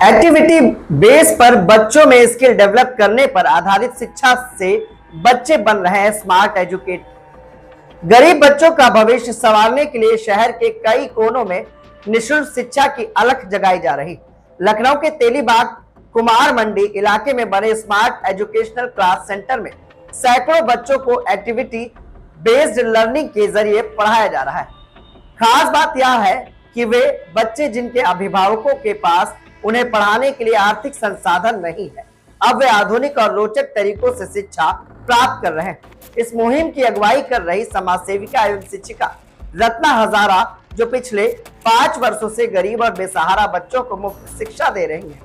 Activity base पर बच्चों में स्किल डेवलप करने पर आधारित शिक्षा से बच्चे बन रहे हैं स्मार्ट एजुकेट। गरीब बच्चों का भविष्य संवारने के लिए शहर के कई कोनों में निःशुल्क शिक्षा की अलख जगाई जा रही। लखनऊ के तेलीबाग कुमार मंडी इलाके में बने स्मार्ट एजुकेशनल क्लास सेंटर में सैकड़ों बच्चों को एक्टिविटी बेस्ड लर्निंग के जरिए पढ़ाया जा रहा है। खास बात यह है कि वे बच्चे जिनके अभिभावकों के पास उन्हें पढ़ाने के लिए आर्थिक संसाधन नहीं है, अब वे आधुनिक और रोचक तरीकों से शिक्षा प्राप्त कर रहे हैं। इस मुहिम की अगुवाई कर रही समाज सेविका एवं शिक्षिका रत्ना हजारा, जो पिछले 5 वर्षों से गरीब और बेसहारा बच्चों को मुफ्त शिक्षा दे रही हैं।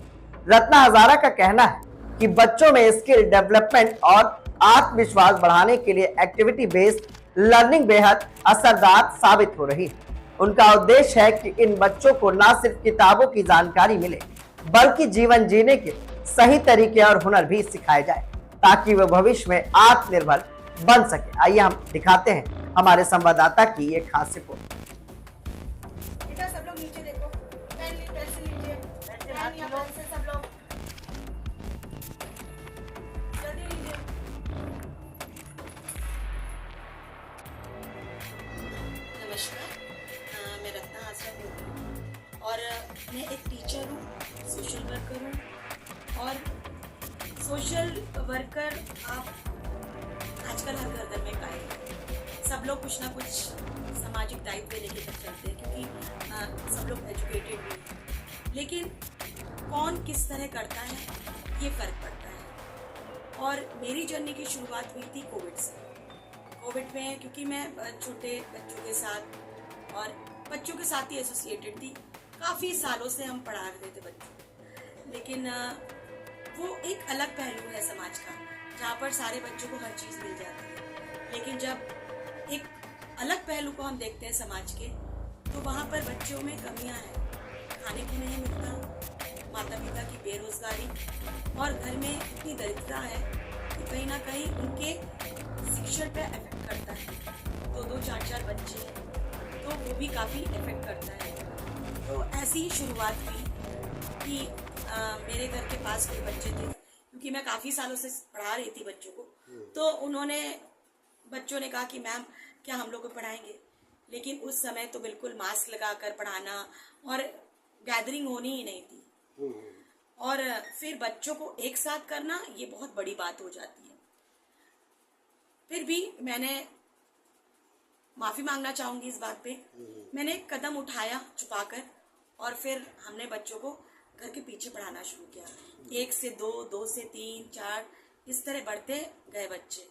रत्ना हजारा का कहना है कि बच्चों में स्किल डेवलपमेंट और आत्मविश्वास बढ़ाने के लिए एक्टिविटी बेस्ड लर्निंग बेहद असरदार साबित हो रही है। उनका उद्देश्य है कि इन बच्चों को न सिर्फ किताबों की जानकारी मिले, बल्कि जीवन जीने के सही तरीके और हुनर भी सिखाए जाए, ताकि वे भविष्य में आत्मनिर्भर बन सके। आइए हम दिखाते हैं हमारे संवाददाता की ये खास रिपोर्ट। बेटा सब लोग नीचे देखो, पेन पेंसिल लीजिए, पेन या पेंसिल सब लोग जल्दी लीजिए। नमस्कार, मैं रत्ना हजारा हूँ और मैं एक टीचर हूँ, सोशल वर्कर हूँ। और सोशल वर्कर आप आजकल हर घर में पाए, सब लोग कुछ ना कुछ सामाजिक दायित्व लेके चलते हैं, क्योंकि सब लोग एजुकेटेड भी हैं। लेकिन कौन किस तरह करता है ये फर्क पड़ता है। और मेरी जर्नी की शुरुआत हुई थी कोविड से। कोविड में क्योंकि मैं छोटे बच्चों के साथ और बच्चों के साथ ही एसोसिएटेड थी, काफ़ी सालों से हम पढ़ा रहे थे बच्चों को। लेकिन वो एक अलग पहलू है समाज का, जहाँ पर सारे बच्चों को हर चीज़ मिल जाती है। लेकिन जब एक अलग पहलू को हम देखते हैं समाज के, तो वहाँ पर बच्चों में कमियाँ हैं, खाने को नहीं मिलता, माता पिता की बेरोजगारी और घर में इतनी दरिद्रता है कि कहीं ना कहीं उनके शिक्षण पे इफेक्ट करता है। 2-2, 4-4 बच्चे तो वो भी काफ़ी इफेक्ट करता है। तो ऐसी ही शुरुआत हुई कि मेरे घर के पास कोई बच्चे थे, क्योंकि मैं काफ़ी सालों से पढ़ा रही थी बच्चों को। तो बच्चों ने कहा कि मैम क्या हम लोग को पढ़ाएंगे। लेकिन उस समय तो बिल्कुल मास्क लगाकर पढ़ाना और गैदरिंग होनी ही नहीं थी। और फिर बच्चों को एक साथ करना ये बहुत बड़ी बात हो जाती है। फिर भी मैंने माफ़ी मांगना चाहूँगी इस बात पे। मैंने एक कदम उठाया छुपाकर, और फिर हमने बच्चों को घर के पीछे पढ़ाना शुरू किया। 1 से 2, 2 से 3, 4 इस तरह बढ़ते गए बच्चे।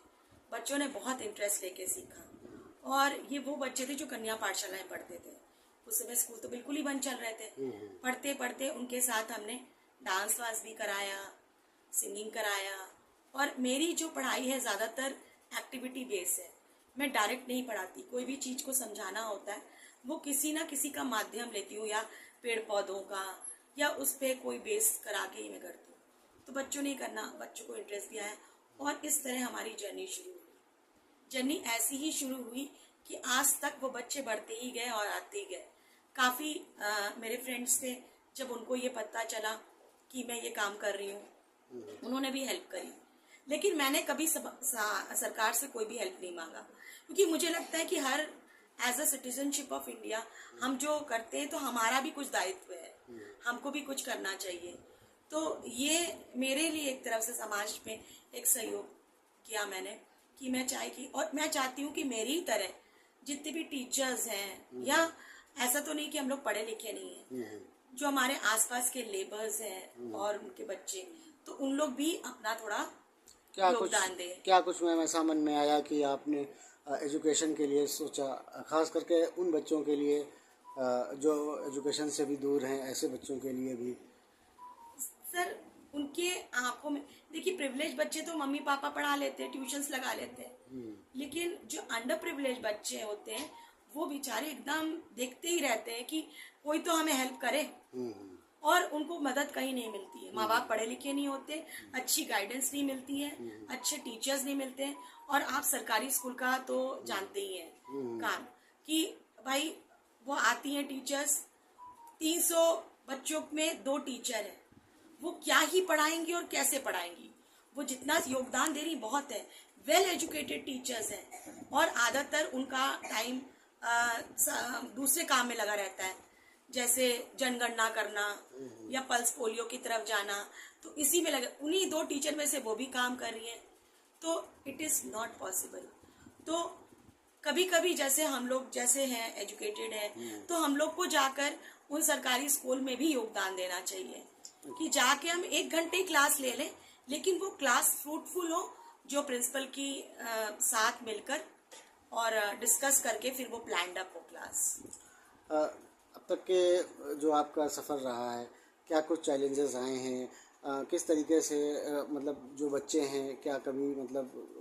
बच्चों ने बहुत इंटरेस्ट लेके सीखा। और ये वो बच्चे थे जो कन्या पाठशालाएं पढ़ते थे। उस समय स्कूल तो बिल्कुल ही बंद चल रहे थे। पढ़ते पढ़ते उनके साथ हमने डांस वांस भी कराया, सिंगिंग कराया। और मेरी जो पढ़ाई है ज़्यादातर एक्टिविटी बेस है। मैं डायरेक्ट नहीं पढ़ाती। कोई भी चीज़ को समझाना होता है वो किसी ना किसी का माध्यम लेती हूँ, या पेड़ पौधों का, या उस पर कोई बेस करा के ही मैं करती हूँ। तो बच्चों ने करना, बच्चों को इंटरेस्ट दिया है, और इस तरह हमारी जर्नी शुरू हुई। जर्नी ऐसी ही शुरू हुई कि आज तक वो बच्चे बढ़ते ही गए और आते ही गए। काफ़ी मेरे फ्रेंड्स थे, जब उनको ये पता चला कि मैं ये काम कर रही हूँ, उन्होंने भी हेल्प करी। लेकिन मैंने कभी सरकार से कोई भी हेल्प नहीं मांगा, क्योंकि मुझे लगता है कि हर as a citizenship of India हम जो करते हैं तो हमारा भी कुछ दायित्व है, हमको भी कुछ करना चाहिए। तो ये मेरे लिए एक तरफ से समाज में एक सहयोग किया मैंने, कि मैं मैं चाहती हूँ कि मेरी तरह जितने भी टीचर्स हैं, या ऐसा तो नहीं कि हम लोग पढ़े लिखे नहीं हैं, जो हमारे आसपास के लेबर्स हैं और उनके बच्चे, तो उन लोग भी अपना थोड़ा योगदान दें। क्या कुछ ऐसा मन में आया कि आपने एजुकेशन के लिए सोचा, खास करके उन बच्चों के लिए जो एजुकेशन से भी दूर हैं, ऐसे बच्चों के लिए भी? सर, उनके आंखों में देखिए, प्रिविलेज बच्चे तो मम्मी पापा पढ़ा लेते हैं, ट्यूशंस लगा लेते हैं। लेकिन जो अंडर प्रिविलेज बच्चे होते हैं वो बेचारे एकदम देखते ही रहते हैं कि कोई तो हमें हेल्प करे, और उनको मदद कहीं नहीं मिलती है। माँ बाप पढ़े लिखे नहीं होते, अच्छी गाइडेंस नहीं मिलती है, अच्छे टीचर्स नहीं मिलते हैं। और आप सरकारी स्कूल का तो जानते ही हैं काम, कि भाई वो आती हैं टीचर्स, 300 बच्चों में 2 टीचर हैं, वो क्या ही पढ़ाएंगी और कैसे पढ़ाएंगी। वो जितना योगदान दे रही बहुत है, वेल एजुकेटेड टीचर्स हैं, और ज़्यादातर उनका टाइम दूसरे काम में लगा रहता है, जैसे जनगणना करना या पल्स पोलियो की तरफ जाना, तो इसी में लगे। उन्हीं 2 टीचर में से वो भी काम कर रही हैं, तो इट इज़ नॉट पॉसिबल। तो कभी कभी जैसे हम लोग जैसे हैं एजुकेटेड हैं, तो हम लोग को जाकर उन सरकारी स्कूल में भी योगदान देना चाहिए कि जाके हम 1 घंटे क्लास ले लें, लेकिन वो क्लास फ्रूटफुल हो, जो प्रिंसिपल की साथ मिलकर और डिस्कस करके फिर वो प्लान्ड अप हो क्लास। अब तक के जो आपका सफ़र रहा है, क्या कुछ चैलेंजेस आए हैं? किस तरीके से मतलब जो बच्चे हैं, क्या कभी मतलब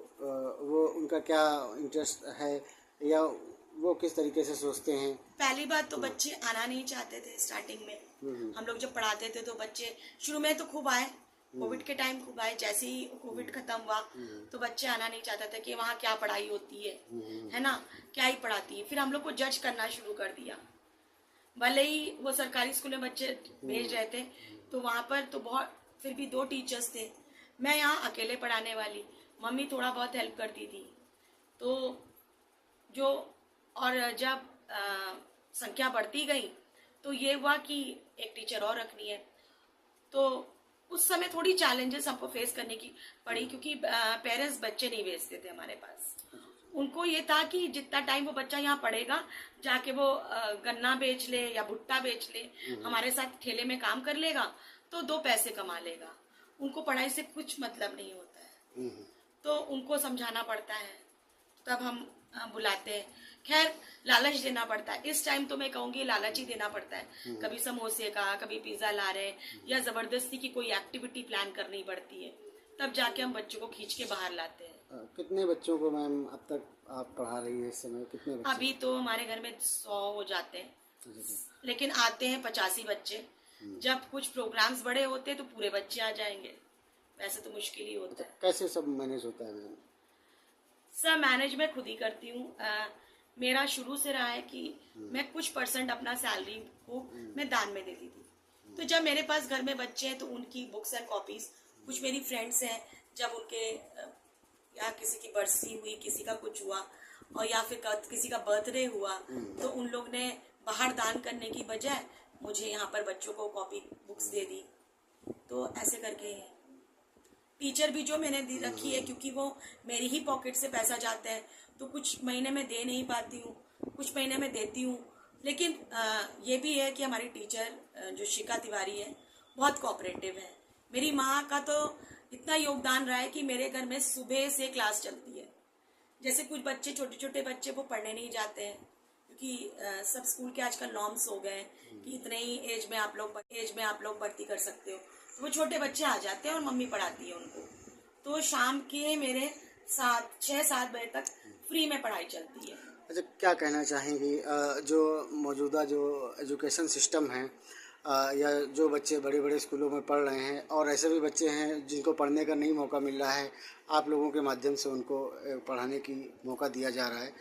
वो उनका क्या इंटरेस्ट है, या वो किस तरीके से सोचते हैं? पहली बात तो बच्चे आना नहीं चाहते थे स्टार्टिंग में। हम लोग जब पढ़ाते थे तो बच्चे शुरू में तो खूब आए, कोविड के टाइम खूब आए। जैसे ही कोविड खत्म हुआ तो बच्चे आना नहीं चाहते थे कि वहाँ क्या पढ़ाई होती है ना, क्या ही पढ़ाती है। फिर हम लोग को जज करना शुरू कर दिया। भले ही वो सरकारी स्कूल में बच्चे भेज रहे थे, तो वहाँ पर तो बहुत फिर भी 2 टीचर्स थे, मैं यहाँ अकेले पढ़ाने वाली, मम्मी थोड़ा बहुत हेल्प करती थी। तो जो और जब संख्या बढ़ती गई तो ये हुआ कि एक टीचर और रखनी है, तो उस समय थोड़ी चैलेंजेस हमको फेस करने की पड़ी, क्योंकि पेरेंट्स बच्चे नहीं भेजते थे हमारे पास। उनको ये था कि जितना टाइम वो बच्चा यहाँ पढ़ेगा, जाके वो गन्ना बेच ले या भुट्टा बेच ले, हमारे साथ ठेले में काम कर लेगा तो 2 पैसे कमा लेगा। उनको पढ़ाई से कुछ मतलब नहीं होता है, तो उनको समझाना पड़ता है, तब हम बुलाते हैं। खैर लालच देना पड़ता है, इस टाइम तो मैं कहूँगी लालच ही देना पड़ता है। कभी समोसे का, कभी पिज्जा ला रहे हैं, या जबरदस्ती की कोई एक्टिविटी प्लान करनी पड़ती है, तब जाके हम बच्चों को खींच के बाहर लाते हैं। कितने बच्चों को मैम अब तक आप पढ़ा रही है इस समय? कितने बच्चे? अभी तो हमारे घर में 100 हो जाते हैं, लेकिन आते हैं 85 बच्चे। जब कुछ प्रोग्राम्स बड़े होते हैं तो पूरे बच्चे आ जाएंगे, वैसे तो मुश्किल ही होता है। कैसे सब मैनेज होता है मैम? सब मैनेज मैं खुद ही करती हूँ। मेरा शुरू से रहा है कि मैं कुछ % अपना सैलरी को मैं दान में देती थी। तो जब मेरे पास घर में बच्चे हैं तो उनकी बुक्स एंड कॉपीज, कुछ मेरी फ्रेंड्स हैं, जब उनके या किसी की बरसी हुई, किसी का कुछ हुआ, और या फिर किसी का बर्थडे हुआ, तो उन लोग ने बाहर दान करने की बजाय मुझे यहाँ पर बच्चों को कॉपी बुक्स दे दी। तो ऐसे करके टीचर भी जो मैंने दी रखी है, क्योंकि वो मेरी ही पॉकेट से पैसा जाता है, तो कुछ महीने में दे नहीं पाती हूँ, कुछ महीने में देती हूँ। लेकिन ये भी है कि हमारी टीचर जो शिखा तिवारी है बहुत कोऑपरेटिव है। मेरी माँ का तो इतना योगदान रहा है कि मेरे घर में सुबह से क्लास चलती है। जैसे कुछ बच्चे, छोटे छोटे बच्चे, वो पढ़ने नहीं जाते हैं, क्योंकि सब स्कूल के आजकल नॉर्म्स हो गए हैं कि इतने ही एज में आप लोग भर्ती कर सकते हो। तो वो छोटे बच्चे आ जाते हैं और मम्मी पढ़ाती है उनको। तो शाम के मेरे 6-7 बजे तक फ्री में पढ़ाई चलती है। अच्छा, क्या कहना चाहेंगी जो मौजूदा जो एजुकेशन सिस्टम है, या जो बच्चे बड़े बड़े स्कूलों में पढ़ रहे हैं, और ऐसे भी बच्चे हैं जिनको पढ़ने का नहीं मौका मिल रहा है, आप लोगों के माध्यम से उनको पढ़ाने की मौका दिया जा रहा है,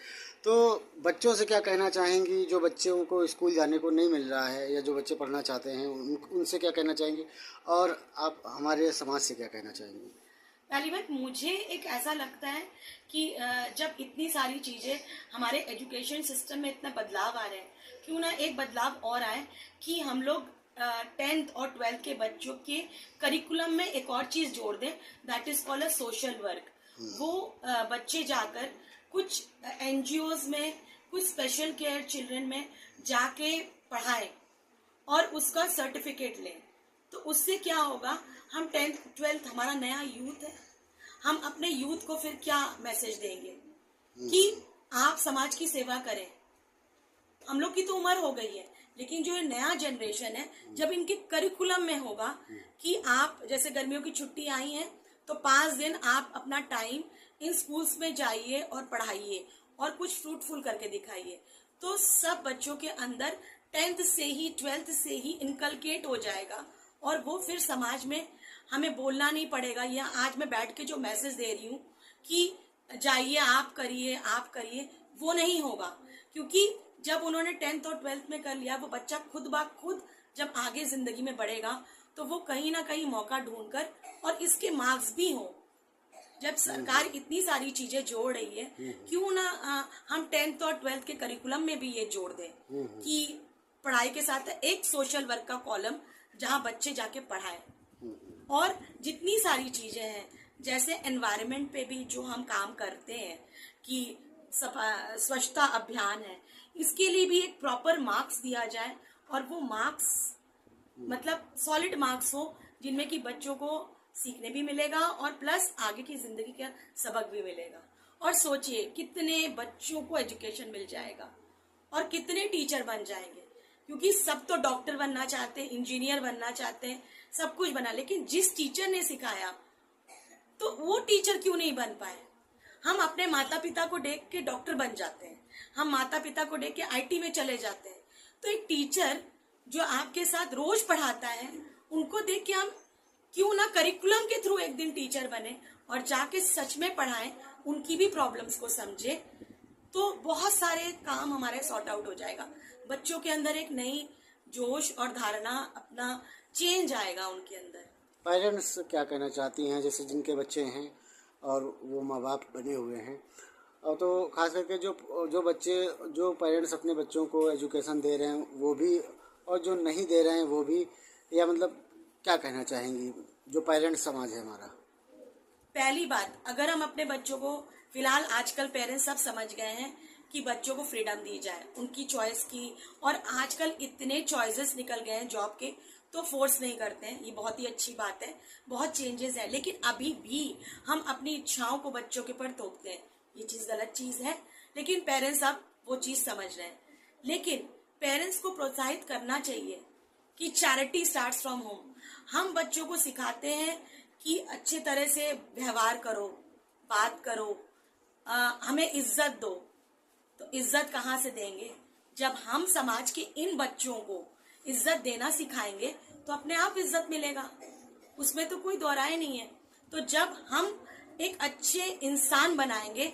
तो बच्चों से क्या कहना चाहेंगी जो बच्चों को स्कूल जाने को नहीं मिल रहा है, या जो बच्चे पढ़ना चाहते हैं उनसे क्या कहना चाहेंगी, और आप हमारे समाज से क्या कहना चाहेंगी? पहली बात, मुझे एक ऐसा लगता है कि जब इतनी सारी चीज़ें हमारे एजुकेशन सिस्टम में इतना बदलाव आ रहे हैं, क्यों ना एक बदलाव और आए कि हम लोग 10th और 12th के बच्चों के करिकुलम में एक और चीज़ जोड़ दें, that is called a social work. वो बच्चे जाकर कुछ NGOs में, कुछ स्पेशल केयर चिल्ड्रन में जाके पढ़ाएं और उसका सर्टिफिकेट लें। तो उससे क्या होगा, हम 10th 12th हमारा नया यूथ है, हम अपने यूथ को फिर क्या मैसेज देंगे कि आप समाज की सेवा करें। हम लोग की तो उम्र हो गई है, लेकिन जो ये नया जनरेशन है, जब इनके करिकुलम में होगा कि आप जैसे गर्मियों की छुट्टी आई है तो 5 दिन आप अपना टाइम इन स्कूल्स में जाइए और पढ़ाइए और कुछ फ्रूटफुल करके दिखाइए, तो सब बच्चों के अंदर 10th से ही 12th से ही इनकलकेट हो जाएगा, और वो फिर समाज में हमें बोलना नहीं पड़ेगा। या आज मैं बैठ के जो मैसेज दे रही हूँ कि जाइए आप करिए, वो नहीं होगा, क्योंकि जब उन्होंने 10th और 12th में कर लिया, वो बच्चा खुद ब खुद जब आगे जिंदगी में बढ़ेगा तो वो कहीं ना कहीं मौका ढूंढकर, और इसके मार्क्स भी हों, जब सरकार इतनी सारी चीजें जोड़ रही है, क्यों ना हम 10th और 12th के करिकुलम में भी ये जोड़ दें कि पढ़ाई के साथ एक सोशल वर्क का कॉलम जहां बच्चे जाके पढ़ाएं। और जितनी सारी चीजें हैं, जैसे एनवायरनमेंट पे भी जो हम काम करते हैं कि स्वच्छता अभियान है, इसके लिए भी एक प्रॉपर मार्क्स दिया जाए, और वो मार्क्स मतलब सॉलिड मार्क्स हो, जिनमें कि बच्चों को सीखने भी मिलेगा और प्लस आगे की जिंदगी का सबक भी मिलेगा। और सोचिए कितने बच्चों को एजुकेशन मिल जाएगा और कितने टीचर बन जाएंगे, क्योंकि सब तो डॉक्टर बनना चाहते हैं, इंजीनियर बनना चाहते हैं, सब कुछ बना, लेकिन जिस टीचर ने सिखाया तो वो टीचर क्यों नहीं बन पाए। हम अपने माता पिता को देख के डॉक्टर बन जाते हैं, हम माता पिता को देख के आईटी में चले जाते हैं, तो एक टीचर जो आपके साथ रोज पढ़ाता है, उनको देख के हम क्यों ना करिकुलम के थ्रू एक दिन टीचर बने और जाके सच में पढ़ाएं, उनकी भी प्रॉब्लम्स को समझे, तो बहुत सारे काम हमारे सॉर्ट आउट हो जाएगा। बच्चों के अंदर एक नई जोश और धारणा अपना चेंज आएगा उनके अंदर। पेरेंट्स क्या कहना चाहती हैं, जैसे जिनके बच्चे हैं और वो माँ बाप बने हुए हैं, और तो खास करके जो बच्चे, जो पेरेंट्स अपने बच्चों को एजुकेशन दे रहे हैं वो भी, और जो नहीं दे रहे हैं वो भी, या मतलब क्या कहना चाहेंगी जो पेरेंट्स समाज है हमारा? पहली बात, अगर हम अपने बच्चों को, फिलहाल आजकल पेरेंट्स सब समझ गए हैं कि बच्चों को फ्रीडम दी जाए उनकी चॉइस की, और आजकल इतने चॉइसेस निकल गए हैं जॉब के, तो फोर्स नहीं करते हैं, ये बहुत ही अच्छी बात है, बहुत चेंजेस है। लेकिन अभी भी हम अपनी इच्छाओं को बच्चों के ऊपर थोपते हैं, ये चीज गलत चीज है। लेकिन पेरेंट्स अब वो चीज समझ रहे हैं, लेकिन पेरेंट्स को प्रोत्साहित करना चाहिए कि चैरिटी स्टार्ट्स फ्रॉम होम। हम बच्चों को सिखाते हैं कि अच्छे तरह से व्यवहार करो, बात करो, हमें इज्जत दो, तो इज्जत कहाँ से देंगे? जब हम समाज के इन बच्चों को इज्जत देना सिखाएंगे तो अपने आप इज्जत मिलेगा, उसमें तो कोई दो राय नहीं है। तो जब हम एक अच्छे इंसान बनाएंगे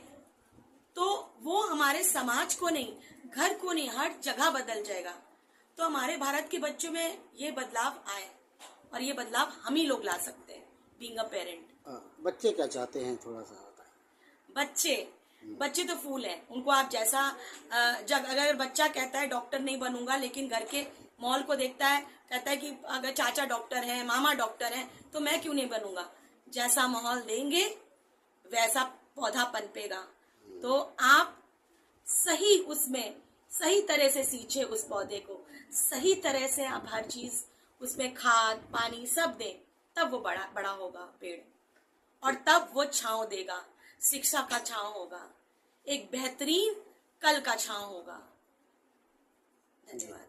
तो वो हमारे समाज को नहीं, घर को नहीं, हर जगह बदल जाएगा। तो हमारे भारत के बच्चों में ये बदलाव आए, और ये बदलाव हम ही लोग ला सकते हैं बीइंग अ पेरेंट। बच्चे क्या चाहते हैं थोड़ा सा बताएं। बच्चे तो फूल हैं, उनको आप जैसा, जब अगर बच्चा कहता है डॉक्टर नहीं बनूंगा, लेकिन घर के मॉल को देखता है, कहता है कि अगर चाचा डॉक्टर हैं, मामा डॉक्टर हैं, तो मैं क्यों नहीं बनूंगा। जैसा माहौल देंगे वैसा पौधा पनपेगा। तो आप सही उसमें सही तरह से सींचे उस पौधे को, सही तरह से आप हर चीज उसमें खाद पानी सब दें, तब वो बड़ा होगा पेड़, और तब वो छांव देगा, शिक्षा का छांव होगा, एक बेहतरीन कल का छांव होगा। धन्यवाद।